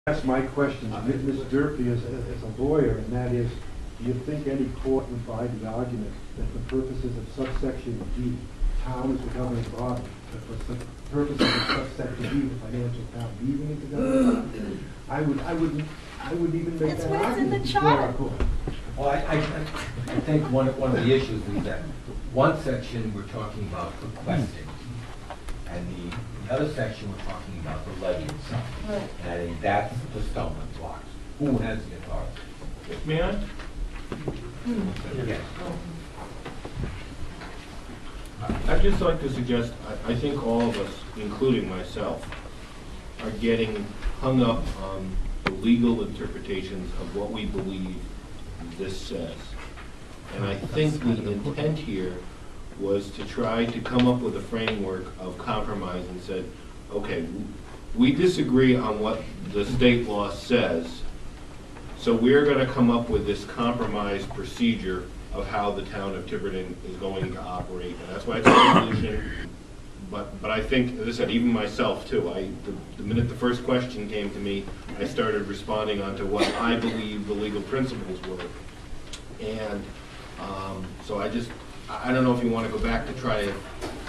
That's my question, Ms. Durfee, as a lawyer, and that is, do you think any court would buy the argument that for purposes of subsection D, town is the governing body, but for the purposes of subsection D, the financial town leaving it the governing body? I wouldn't even make that argument. It's in the charter. Well, I think one of the issues is that one section we're talking about requesting, and the other section we're talking about the levy itself. Right. And I think that's the stumbling blocks. Who has the authority? May I? Yes. I'd just like to suggest, I think all of us, including myself, are getting hung up on the legal interpretations of what we believe this says. And I think the intent here was to try to come up with a framework of compromise and said, okay, we disagree on what the state law says, so we're going to come up with this compromise procedure of how the town of Tiverton is going to operate. And that's why it's a resolution. But I think, as I said, even myself too, the minute the first question came to me, I started responding onto what I believe the legal principles were. And so I don't know if you want to go back to try to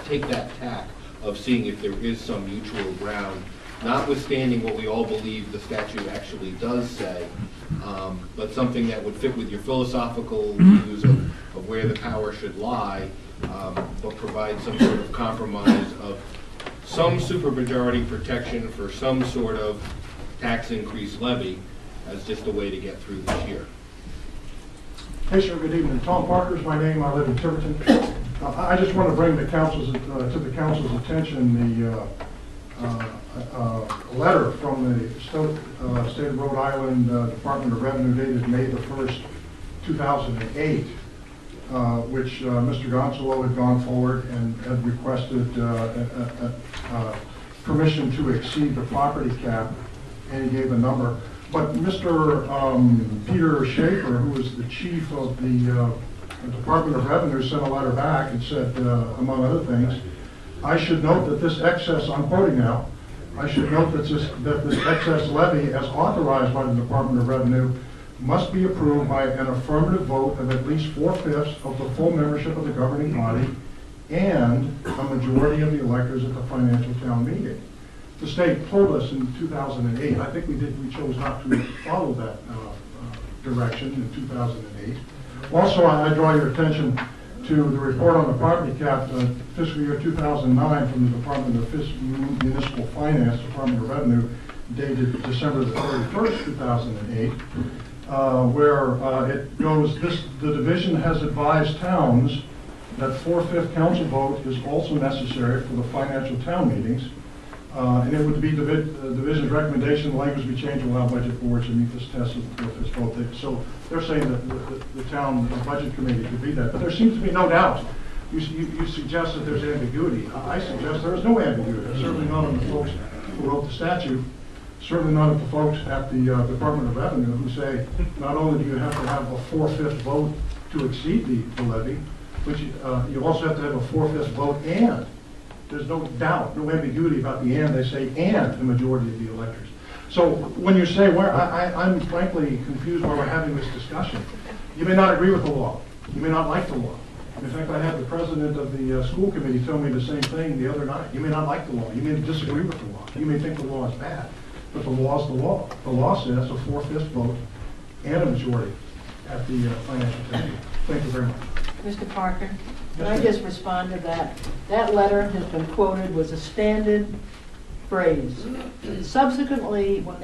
take that tack of seeing if there is some mutual ground, notwithstanding what we all believe the statute actually does say, but something that would fit with your philosophical views of where the power should lie, but provide some sort of compromise of some supermajority protection for some sort of tax increase levy as just a way to get through this year. Hey, sir, good evening. Tom Parker is my name. I live in Tiverton. I just want to bring to the council's attention the letter from the State of Rhode Island Department of Revenue dated May the 1st, 2008, which Mr. Gonzalo had gone forward and had requested permission to exceed the property cap, and he gave a number. But Mr. Peter Schaefer, who is the chief of the Department of Revenue, sent a letter back and said, among other things, I should note that this excess, I'm quoting now, I should note that this excess levy, as authorized by the Department of Revenue, must be approved by an affirmative vote of at least 4/5 of the full membership of the governing body and a majority of the electors at the financial town meeting. The state told us in 2008, I think we chose not to follow that direction in 2008. Also, I draw your attention to the report on the property cap, fiscal year 2009 from the Department of Municipal Finance, Department of Revenue, dated December the 31st, 2008, where it goes, the division has advised towns that 4/5 council vote is also necessary for the financial town meetings. And it would be the division's recommendation, the language be changed to allow budget boards to meet this test of the 4/5 vote. So they're saying that the town budget committee could be that. But there seems to be no doubt. You suggest that there's ambiguity. I suggest there is no ambiguity. Certainly not on the folks who wrote the statute. Certainly not of the folks at the Department of Revenue who say not only do you have to have a 4/5 vote to exceed the levy, but you also have to have a 4/5 vote and. There's no doubt, no ambiguity about the and. They say and the majority of the electors. So when you say, I'm frankly confused why we're having this discussion. You may not agree with the law. You may not like the law. In fact, I had the president of the school committee tell me the same thing the other night. You may not like the law. You may disagree with the law. You may think the law is bad. But the law is the law. The law says a 4/5 vote and a majority at the financial committee. Thank you very much. Mr. Parker, can I just respond to that? That letter has been quoted was a standard phrase. Subsequently, when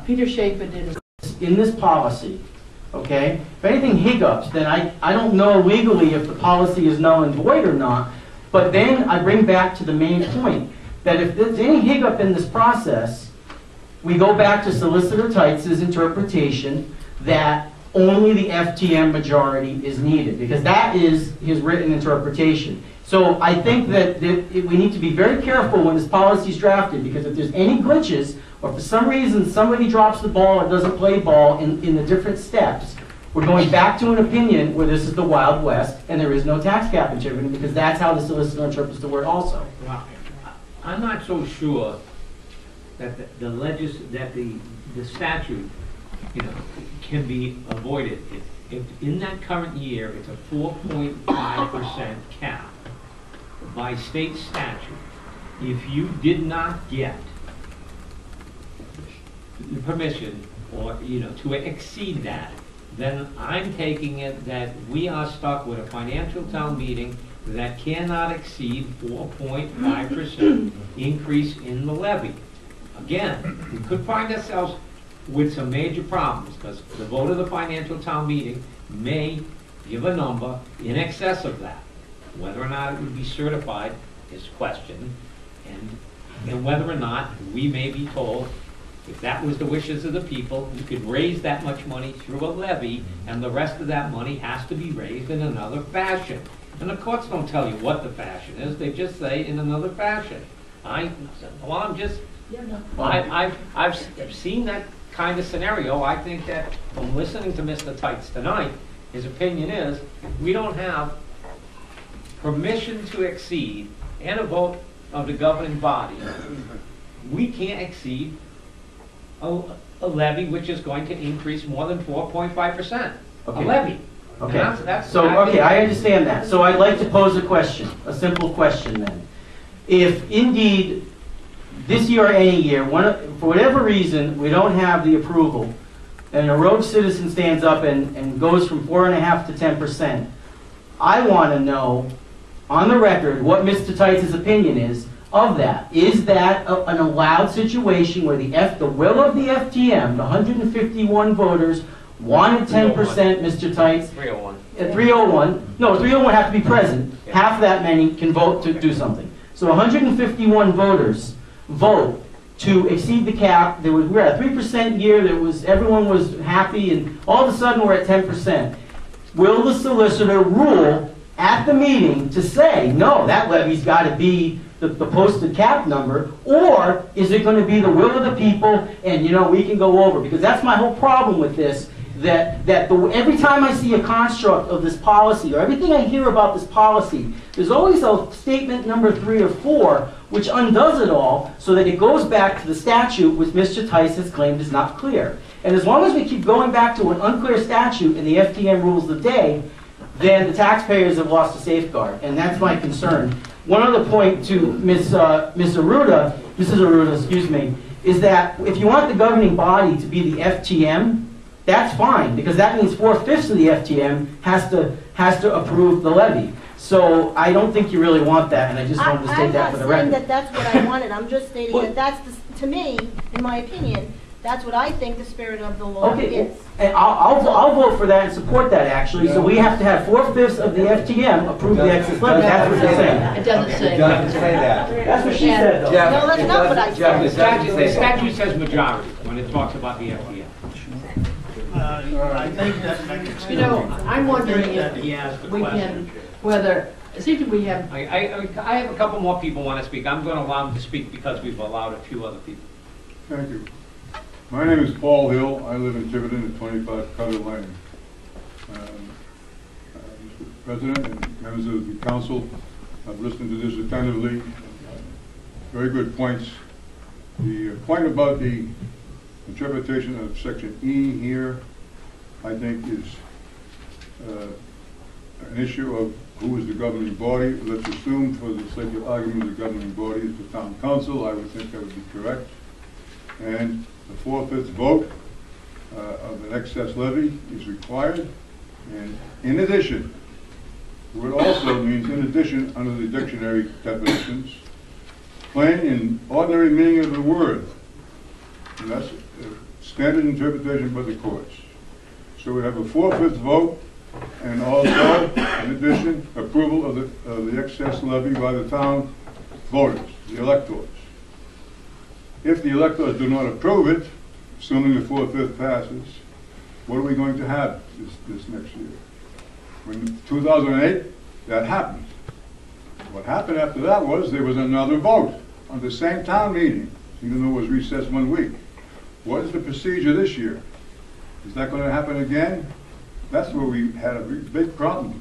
Peter Schaefer did in this policy, okay, if anything hiccups, then I don't know legally if the policy is null and void or not, but then I bring back to the main point that if there's any hiccup in this process, we go back to Solicitor Teitz's interpretation that only the FTM majority is needed, because that is his written interpretation. So I think that we need to be very careful when this policy is drafted, because if there's any glitches, or for some reason somebody drops the ball or doesn't play ball in the different steps, we're going back to an opinion where this is the Wild West and there is no tax cap in Tiverton, because that's how the solicitor interprets the word also. I'm not so sure that the statute, you know, can be avoided. If in that current year, it's a 4.5% cap by state statute. If you did not get the permission or, you know, to exceed that, then I'm taking it that we are stuck with a financial town meeting that cannot exceed 4.5% increase in the levy. Again, we could find ourselves with some major problems, because the vote of the financial town meeting may give a number in excess of that. Whether or not it would be certified is questioned, and whether or not we may be told, if that was the wishes of the people, you could raise that much money through a levy, and the rest of that money has to be raised in another fashion. And the courts don't tell you what the fashion is, they just say in another fashion. I've seen that kind of scenario. I think that from listening to Mr. Tights tonight, his opinion is, we don't have permission to exceed and a vote of the governing body. We can't exceed a levy which is going to increase more than 4.5%. Okay. A levy. Okay, That's so, okay, I understand that. So I'd like to pose a question, a simple question then. If indeed, this year or any year, for whatever reason, we don't have the approval, and a rogue citizen stands up and goes from 4.5% to 10%, I want to know, on the record, what Mr. Tights' opinion is of that. Is that an allowed situation where the will of the FTM, the 151 voters, wanted 10%, Mr. Tights? 301. 301. No, 301 have to be present. Yeah. Half that many can vote to do something. So 151 voters vote to exceed the cap. We were at a 3% year. Everyone was happy, and all of a sudden we're at 10%. Will the solicitor rule at the meeting to say, no, that levy's got to be the posted cap number, or is it going to be the will of the people and, you know, we can go over? Because that's my whole problem with this, every time I see a construct of this policy, or everything I hear about this policy, there's always a statement number 3 or 4 which undoes it all, so that it goes back to the statute which Mr. Tice has claimed is not clear. And as long as we keep going back to an unclear statute and the FTM rules the day, then the taxpayers have lost a safeguard, and that's my concern. One other point to Mrs. Arruda, excuse me, is that if you want the governing body to be the FTM, that's fine, because that means 4/5 of the FTM has to approve the levy. So I don't think you really want that, and I just wanted to state that for the record. I'm not saying that that's what I wanted. I'm just stating that that's, to me, in my opinion, that's what I think the spirit of the law is. And I'll vote for that and support that, actually. So we have to have 4/5 of the FTM approve the excess levy. That's what you're saying. It doesn't say It doesn't say that. That's what she said, though. Jeff, No, that's it not what doesn't- I Jeff, said. The statute says majority when it talks about the FTM. I think that's... You know, I'm wondering that he if asked the we question. can, whether, see if we have, I have a couple more people want to speak. I'm going to allow them to speak because we've allowed a few other people. Thank you. My name is Paul Hill. I live in Tiverton at 25 Cutter Lane. Mr. President and members of the council, I've listened to this attentively. Very good points. The point about the interpretation of Section E here, I think, is an issue of who is the governing body. Let's assume, for the sake of argument, the governing body is the town council. I would think that would be correct. And the 4/5 vote of an excess levy is required. And in addition, what also means in addition under the dictionary definitions, plain and ordinary meaning of the word. And that's standard interpretation by the courts. So we have a 4/5 vote, and also, in addition, approval of the excess levy by the town voters, the electors. If the electors do not approve it, assuming the 4/5 passes, what are we going to have this next year? In 2008, that happened. What happened after that was there was another vote on the same town meeting, even though it was recessed 1 week. What is the procedure this year? Is that going to happen again? That's where we had a big problem.